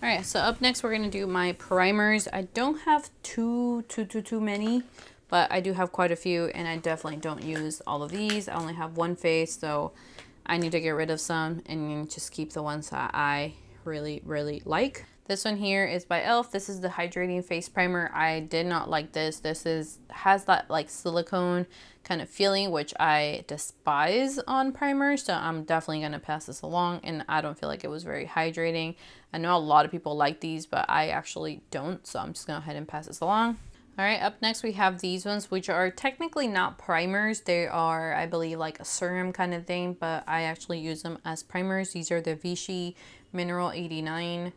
All right, so up next we're gonna do my primers. I don't have too many, but I do have quite a few, and I definitely don't use all of these. I only have one face, so I need to get rid of some and just keep the ones that I really like. This one here is by e.l.f. This is the hydrating face primer. I did not like this. Has that like silicone kind of feeling, which I despise on primers, so I'm definitely going to pass this along, and I don't feel like it was very hydrating. I know a lot of people like these, but I actually don't, so I'm just going to go ahead and pass this along. All right, up next we have these ones, which are technically not primers. They are, I believe, like a serum kind of thing, but I actually use them as primers. These are the Vichy Mineral 89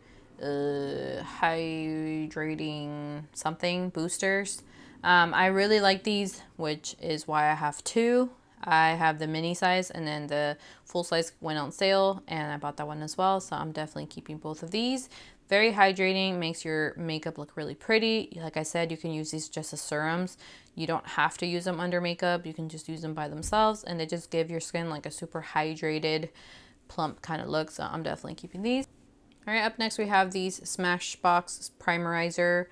hydrating something boosters. I really like these, which is why I have two. I have the mini size, and then the full size went on sale, and I bought that one as well, so I'm definitely keeping both of these. Very hydrating, makes your makeup look really pretty. Like I said, you can use these just as serums. You don't have to use them under makeup. You can just use them by themselves, and they just give your skin like a super hydrated, plump kind of look, so I'm definitely keeping these. All right, up next we have these Smashbox Primerizer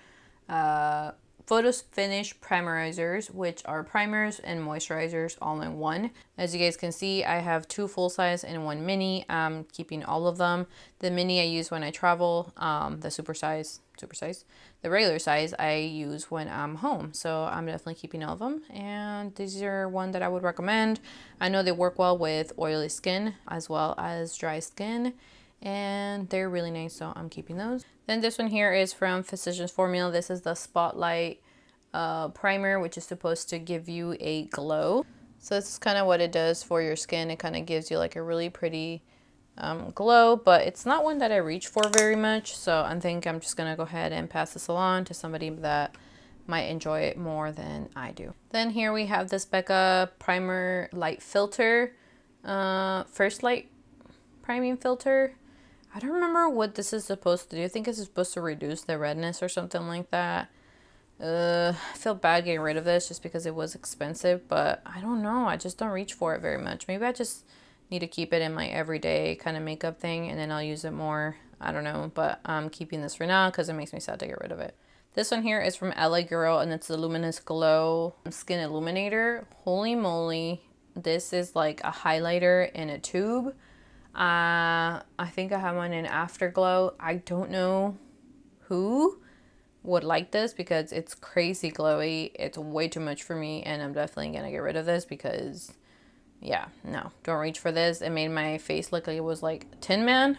Photo Finish Primerizers, which are primers and moisturizers all in one. As you guys can see, I have two full size and one mini. I'm keeping all of them. The mini I use when I travel. The super size, the regular size I use when I'm home. So I'm definitely keeping all of them. And these are one that I would recommend. I know they work well with oily skin as well as dry skin, and they're really nice, so I'm keeping those. Then this one here is from Physicians Formula. This is the Spotlight primer, which is supposed to give you a glow. So this is kind of what it does for your skin. It kind of gives you like a really pretty glow, but it's not one that I reach for very much, so I think I'm just gonna go ahead and pass this along to somebody that might enjoy it more than I do. Then here we have this Becca Primer Light Filter, First Light Priming Filter. I don't remember what this is supposed to do. I think this is supposed to reduce the redness or something like that. I feel bad getting rid of this just because it was expensive, but I don't know. I just don't reach for it very much. Maybe I just need to keep it in my everyday kind of makeup thing, and then I'll use it more. I don't know, but I'm keeping this for now because it makes me sad to get rid of it. This one here is from LA Girl, and it's the Luminous Glow Skin Illuminator. Holy moly. This is like a highlighter in a tube. I think I have one in Afterglow. I don't know who would like this because it's crazy glowy. It's way too much for me, and I'm definitely gonna get rid of this because, yeah, no, don't reach for this. It made my face look like it was like Tin Man.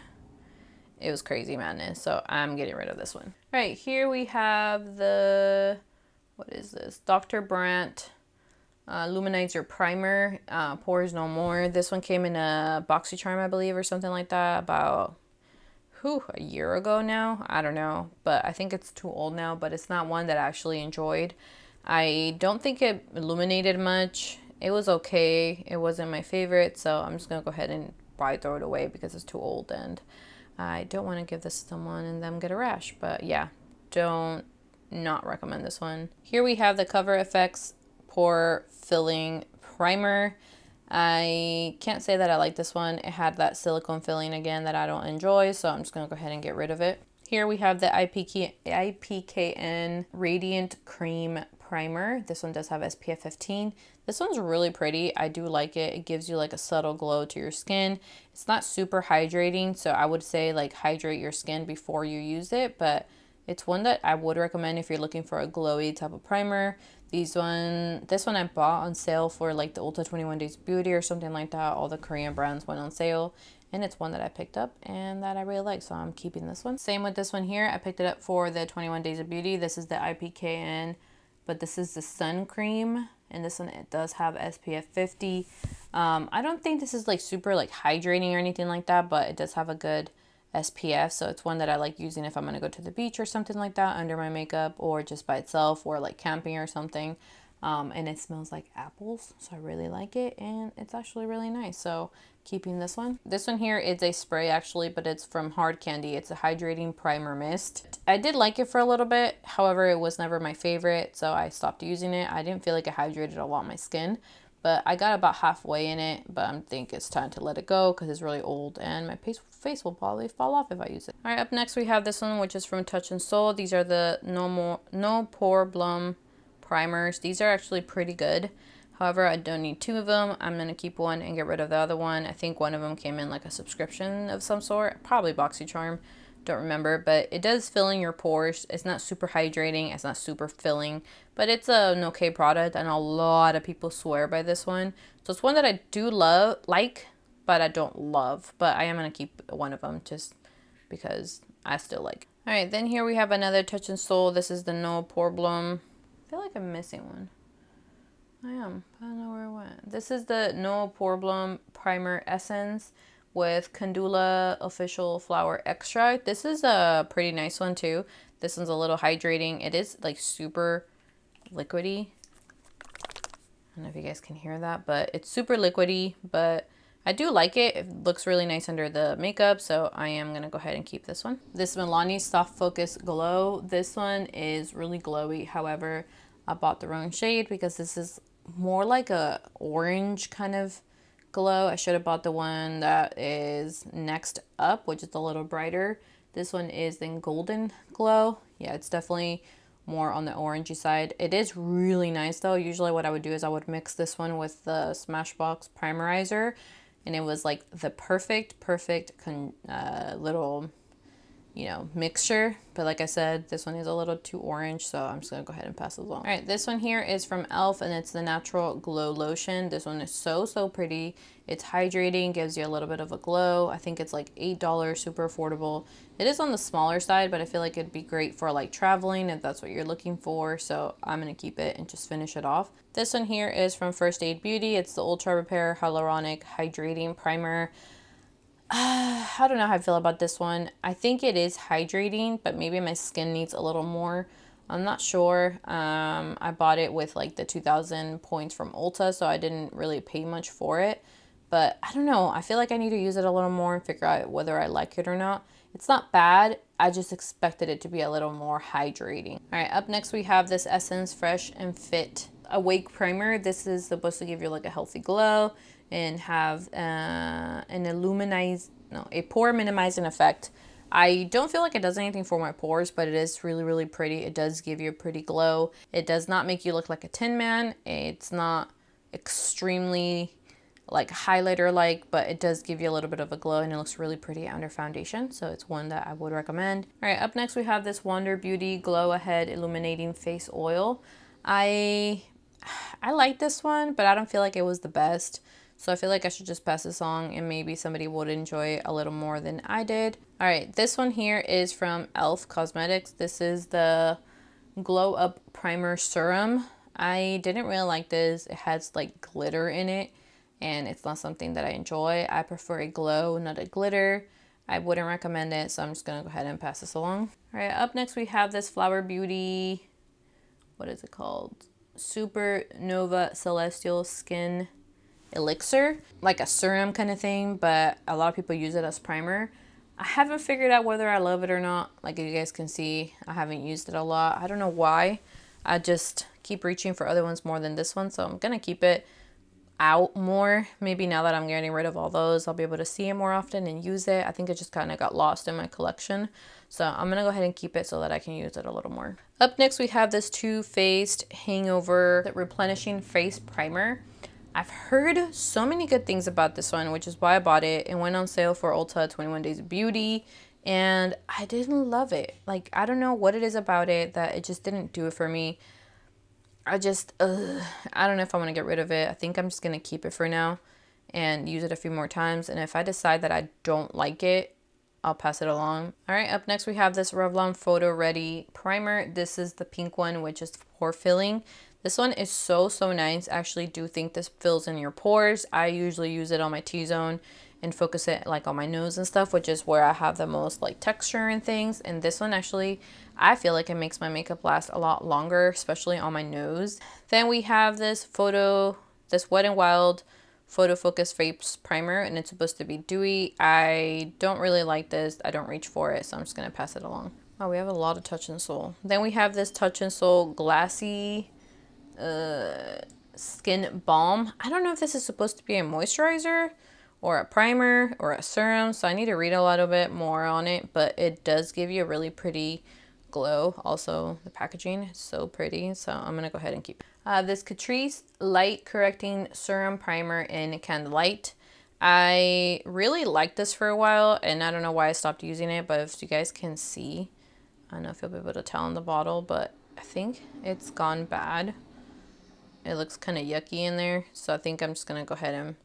It was crazy madness, so I'm getting rid of this one. All right, here we have the, what is this? Dr. Brandt Luminizer Primer, Pores No More. This one came in a BoxyCharm, I believe, or something like that, about a year ago now. I don't know, but I think it's too old now, but it's not one that I actually enjoyed. I don't think it illuminated much. It was okay. It wasn't my favorite, so I'm just gonna go ahead and probably throw it away because it's too old, and I don't want to give this to someone and them get a rash. But yeah, don't not recommend this one. Here we have the Cover FX Pore Filling Primer. I can't say that I like this one. It had that silicone filling again that I don't enjoy, so I'm just going to go ahead and get rid of it. Here we have the IPKN Radiant Cream Primer. This one does have SPF 15. This one's really pretty. I do like it. It gives you like a subtle glow to your skin. It's not super hydrating, so I would say like hydrate your skin before you use it, but it's one that I would recommend if you're looking for a glowy type of primer. This one I bought on sale for like the Ulta 21 Days Beauty or something like that. All the Korean brands went on sale, and it's one that I picked up and that I really like, so I'm keeping this one. Same with this one here. I picked it up for the 21 Days of Beauty. This is the IPKN, but this is the sun cream, and this one, it does have SPF 50. I don't think this is like super like hydrating or anything like that, but it does have a good SPF, so it's one that I like using if I'm gonna go to the beach or something like that under my makeup, or just by itself, or like camping or something. And it smells like apples, so I really like it, and it's actually really nice, so keeping this one. This one here is a spray actually, but it's from Hard Candy. It's a hydrating primer mist. I did like it for a little bit, however it was never my favorite, so I stopped using it. I didn't feel like it hydrated a lot my skin, but I got about halfway in it, but I think it's time to let it go because it's really old and my face will probably fall off if I use it. All right, up next we have this one, which is from Touch and Soul. These are the No Problem primers. These are actually pretty good. However, I don't need 2 of them. I'm going to keep one and get rid of the other one. I think one of them came in like a subscription of some sort, probably BoxyCharm. Don't remember, but it does fill in your pores. It's not super hydrating, it's not super filling, but it's an okay product, and a lot of people swear by this one. So it's one that I do like, but I don't love. But I am going to keep one of them just because I still like it. All right, then here we have another Touch and Soul. This is the No Problem. I feel like I'm missing one. I am. I don't know where it went. This is the No Problem Primer Essence with Candula Official Flower Extract. This is a pretty nice one too. This one's a little hydrating. It is like super liquidy. I don't know if you guys can hear that, but it's super liquidy, but I do like it. It looks really nice under the makeup, so I am going to go ahead and keep this one. This Milani Soft Focus Glow. This one is really glowy. However, I bought the wrong shade because this is more like a orange kind of glow. I should have bought the one that is next up, which is a little brighter. This one is in Golden Glow. Yeah, it's definitely more on the orangey side. It is really nice though. Usually what I would do is I would mix this one with the Smashbox Primerizer, and it was like the perfect little, you know, mixture. But like I said, this one is a little too orange, so I'm just gonna go ahead and pass it along. All right, this one here is from e.l.f. and it's the Natural Glow Lotion. This one is so pretty. It's hydrating, gives you a little bit of a glow. I think it's like $8, super affordable. It is on the smaller side, but I feel like it'd be great for like traveling if that's what you're looking for. So I'm gonna keep it and just finish it off. This one here is from First Aid Beauty. It's the Ultra Repair Hyaluronic Hydrating Primer. I don't know how I feel about this one. I think it is hydrating, but maybe my skin needs a little more. I'm not sure. I bought it with like the 2,000 points from Ulta, so I didn't really pay much for it. But I don't know. I feel like I need to use it a little more and figure out whether I like it or not. It's not bad. I just expected it to be a little more hydrating. All right, up next we have this Essence Fresh and Fit Awake Primer. This is supposed to give you like a healthy glow and have a pore minimizing effect. I don't feel like it does anything for my pores, but it is really pretty. It does give you a pretty glow. It does not make you look like a Tin Man. It's not extremely like highlighter like, but it does give you a little bit of a glow, and it looks really pretty under foundation, so it's one that I would recommend. All right, up next we have this Wander Beauty Glow Ahead Illuminating Face Oil. I like this one, but I don't feel like it was the best. So I feel like I should just pass this on, and maybe somebody would enjoy it a little more than I did. All right, this one here is from e.l.f. Cosmetics. This is the Glow Up Primer Serum. I didn't really like this. It has like glitter in it, and it's not something that I enjoy. I prefer a glow, not a glitter. I wouldn't recommend it, so I'm just gonna go ahead and pass this along. All right, up next we have this Flower Beauty, what is it called? Supernova Celestial Skin Elixir, like a serum kind of thing, but a lot of people use it as primer. I haven't figured out whether I love it or not. Like you guys can see, I haven't used it a lot. I don't know why. I just keep reaching for other ones more than this one, so I'm gonna keep it out more. Maybe now that I'm getting rid of all those, I'll be able to see it more often and use it. I think it just kind of got lost in my collection, so I'm gonna go ahead and keep it so that I can use it a little more. Up next we have this Too Faced Hangover Replenishing Face Primer. I've heard so many good things about this one, which is why I bought it. It went on sale for Ulta 21 Days of Beauty, and I didn't love it. Like, I don't know what it is about it that it just didn't do it for me. I don't know if I want to get rid of it. I think I'm just going to keep it for now and use it a few more times. And if I decide that I don't like it, I'll pass it along. All right, up next we have this Revlon Photo Ready Primer. This is the pink one, which is pore filling. This one is so nice. I actually do think this fills in your pores. I usually use it on my T-zone and focus it like on my nose and stuff, which is where I have the most like texture and things. And this one actually, I feel like it makes my makeup last a lot longer, especially on my nose. Then we have this Wet n Wild Photo Focus Face Primer, and it's supposed to be dewy. I don't really like this. I don't reach for it, so I'm just gonna pass it along. Oh, we have a lot of Touch and Soul. Then we have this Touch and Soul Glassy Skin Balm. I don't know if this is supposed to be a moisturizer or a primer or a serum, so I need to read a little bit more on it, but it does give you a really pretty glow. Also, the packaging is so pretty, so I'm gonna go ahead and keep this Catrice Light Correcting Serum Primer in Candlelight. I really liked this for a while, and I don't know why I stopped using it, but if you guys can see, I don't know if you'll be able to tell on the bottle, but I think it's gone bad. It looks kind of yucky in there, so I think I'm just gonna go ahead and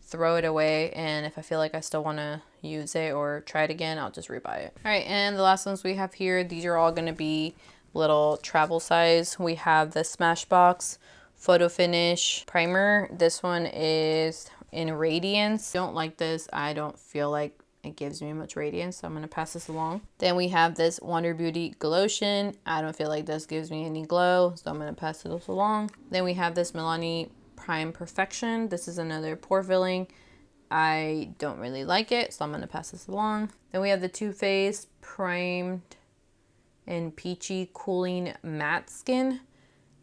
throw it away, and if I feel like I still want to use it or try it again, I'll just rebuy it. All right, and the last ones we have here, these are all going to be little travel size. We have the Smashbox Photo Finish Primer. This one is in Radiance. Don't like this. I don't feel like it gives me much radiance, so I'm going to pass this along. Then we have this Wonder Beauty Glotion. I don't feel like this gives me any glow, so I'm going to pass this along. Then we have this Milani Prime Perfection. This is another pore filling. I don't really like it, so I'm going to pass this along. Then we have the Too Faced Primed and Peachy Cooling Matte Skin.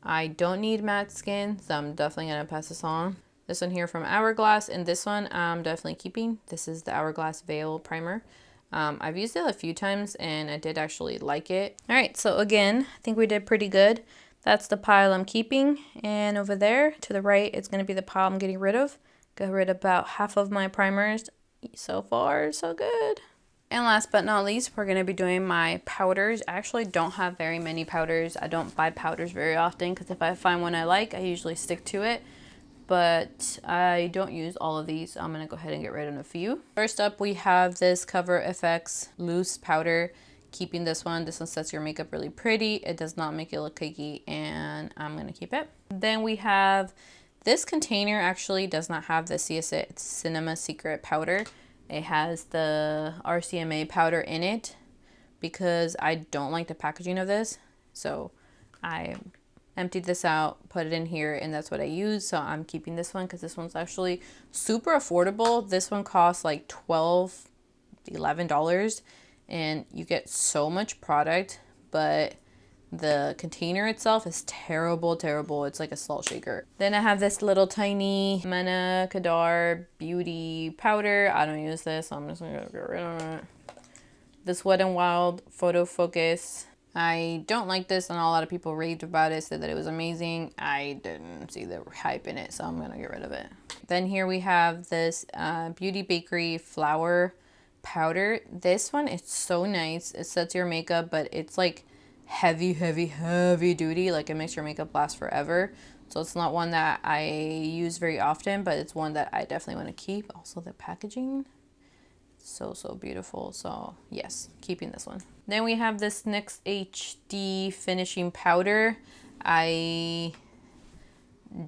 I don't need matte skin, so I'm definitely going to pass this on. This one here from Hourglass, and this one I'm definitely keeping. This is the Hourglass Veil Primer. I've used it a few times, and I did actually like it. All right, so again, I think we did pretty good. That's the pile I'm keeping, and over there to the right, it's going to be the pile I'm getting rid of. Got rid of about half of my primers. So far, so good. And last but not least, we're going to be doing my powders. I actually don't have very many powders. I don't buy powders very often because if I find one I like, I usually stick to it. But I don't use all of these, so I'm going to go ahead and get rid of a few. First up, we have this Cover FX Loose Powder. Keeping this one. This one sets your makeup really pretty. It does not make it look cakey, and I'm going to keep it. Then we have this container actually does not have the See It Cinema Secret powder. It has the RCMA powder in it because I don't like the packaging of this. So I emptied this out, put it in here, and that's what I use. So I'm keeping this one because this one's actually super affordable. This one costs like $12, $11. And you get so much product, but the container itself is terrible. It's like a salt shaker. Then I have this little tiny Mana Kadar Beauty Powder. I don't use this, so I'm just gonna get rid of it. This Wet n Wild Photo Focus. I don't like this, and a lot of people raved about it, said that it was amazing. I didn't see the hype in it, so I'm gonna get rid of it. Then here we have this Beauty Bakery Flour Powder. This one is so nice. It sets your makeup, but it's like heavy duty. Like it makes your makeup last forever. So it's not one that I use very often, but it's one that I definitely want to keep. Also the packaging, so beautiful. So yes, keeping this one. Then we have this NYX HD Finishing Powder. I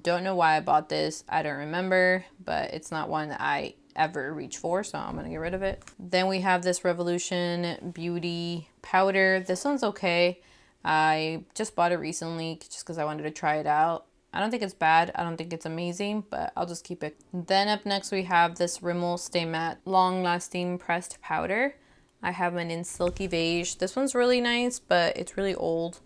don't know why I bought this. I don't remember, but it's not one that I ever reach for, so I'm gonna get rid of it. Then we have this Revolution Beauty Powder. This one's okay. I just bought it recently just because I wanted to try it out. I don't think it's bad. I don't think it's amazing, but I'll just keep it. Then up next we have this Rimmel Stay Matte Long Lasting Pressed Powder. I have one in Silky Beige. This one's really nice, but it's really old.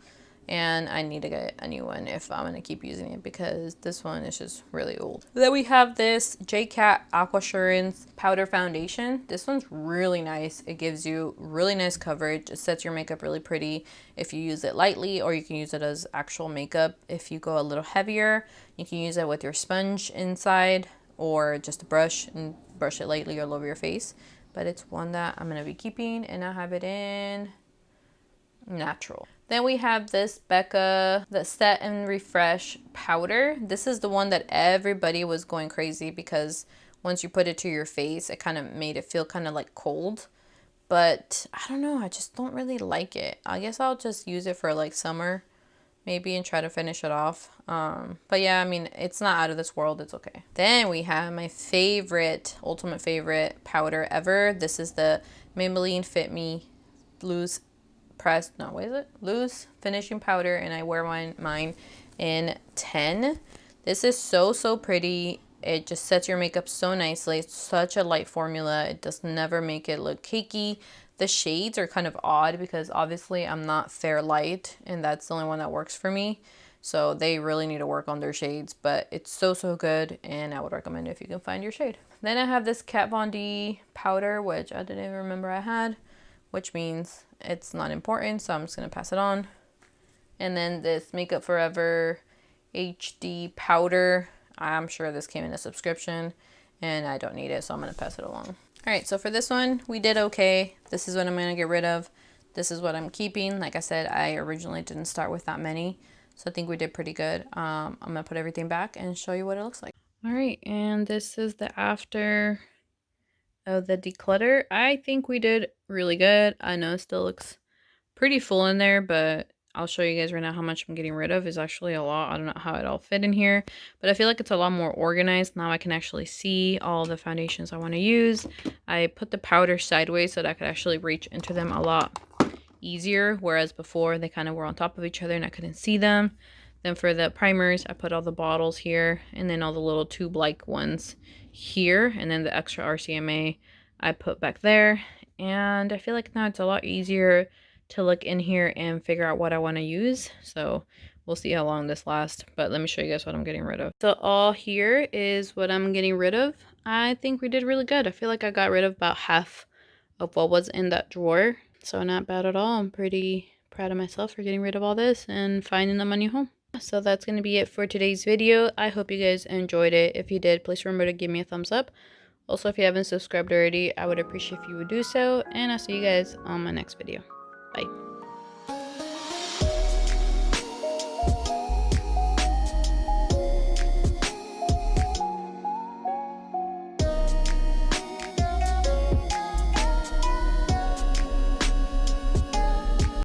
And I need to get a new one if I'm going to keep using it because this one is just really old. Then we have this JCat Aquasurance Powder Foundation. This one's really nice. It gives you really nice coverage. It sets your makeup really pretty if you use it lightly, or you can use it as actual makeup. If you go a little heavier, you can use it with your sponge inside or just a brush and brush it lightly all over your face. But it's one that I'm going to be keeping, and I have it in Natural. Then we have this Becca, the Set and Refresh Powder. This is the one that everybody was going crazy because once you put it to your face, it kind of made it feel kind of like cold. But I don't know, I just don't really like it. I guess I'll just use it for like summer maybe and try to finish it off. But yeah, I mean, it's not out of this world. It's okay. Then we have my favorite, ultimate favorite powder ever. This is the Maybelline Fit Me Loose Loose Finishing Powder, and I wear mine in 10. This is so pretty. It just sets your makeup so nicely. It's such a light formula. It does never make it look cakey. The shades are kind of odd because obviously I'm not fair light, and that's the only one that works for me. So they really need to work on their shades, but it's so good, and I would recommend it if you can find your shade. Then I have this Kat Von D powder, which I didn't even remember I had, which means it's not important, so I'm just going to pass it on. And then this Makeup Forever HD powder. I'm sure this came in a subscription, and I don't need it, so I'm going to pass it along. Alright, so for this one, we did okay. This is what I'm going to get rid of. This is what I'm keeping. Like I said, I originally didn't start with that many, so I think we did pretty good. I'm going to put everything back and show you what it looks like. Alright, and this is the after of the declutter. I think we did really good. I know it still looks pretty full in there, but I'll show you guys right now how much I'm getting rid of. Is actually a lot. I don't know how it all fit in here, but I feel like it's a lot more organized. Now I can actually see all the foundations I want to use. I put the powder sideways so that I could actually reach into them a lot easier, whereas before they kind of were on top of each other and I couldn't see them. Then for the primers, I put all the bottles here, and then all the little tube-like ones here, and then the extra RCMA I put back there. And I feel like now it's a lot easier to look in here and figure out what I want to use. So we'll see how long this lasts, but let me show you guys what I'm getting rid of. So all here is what I'm getting rid of. I think we did really good. I feel like I got rid of about half of what was in that drawer. So not bad at all. I'm pretty proud of myself for getting rid of all this and finding them a new home. So that's going to be it for today's video. I hope you guys enjoyed it. If you did, please remember to give me a thumbs up. Also, if you haven't subscribed already, I would appreciate if you would do so. And I'll see you guys on my next video. Bye.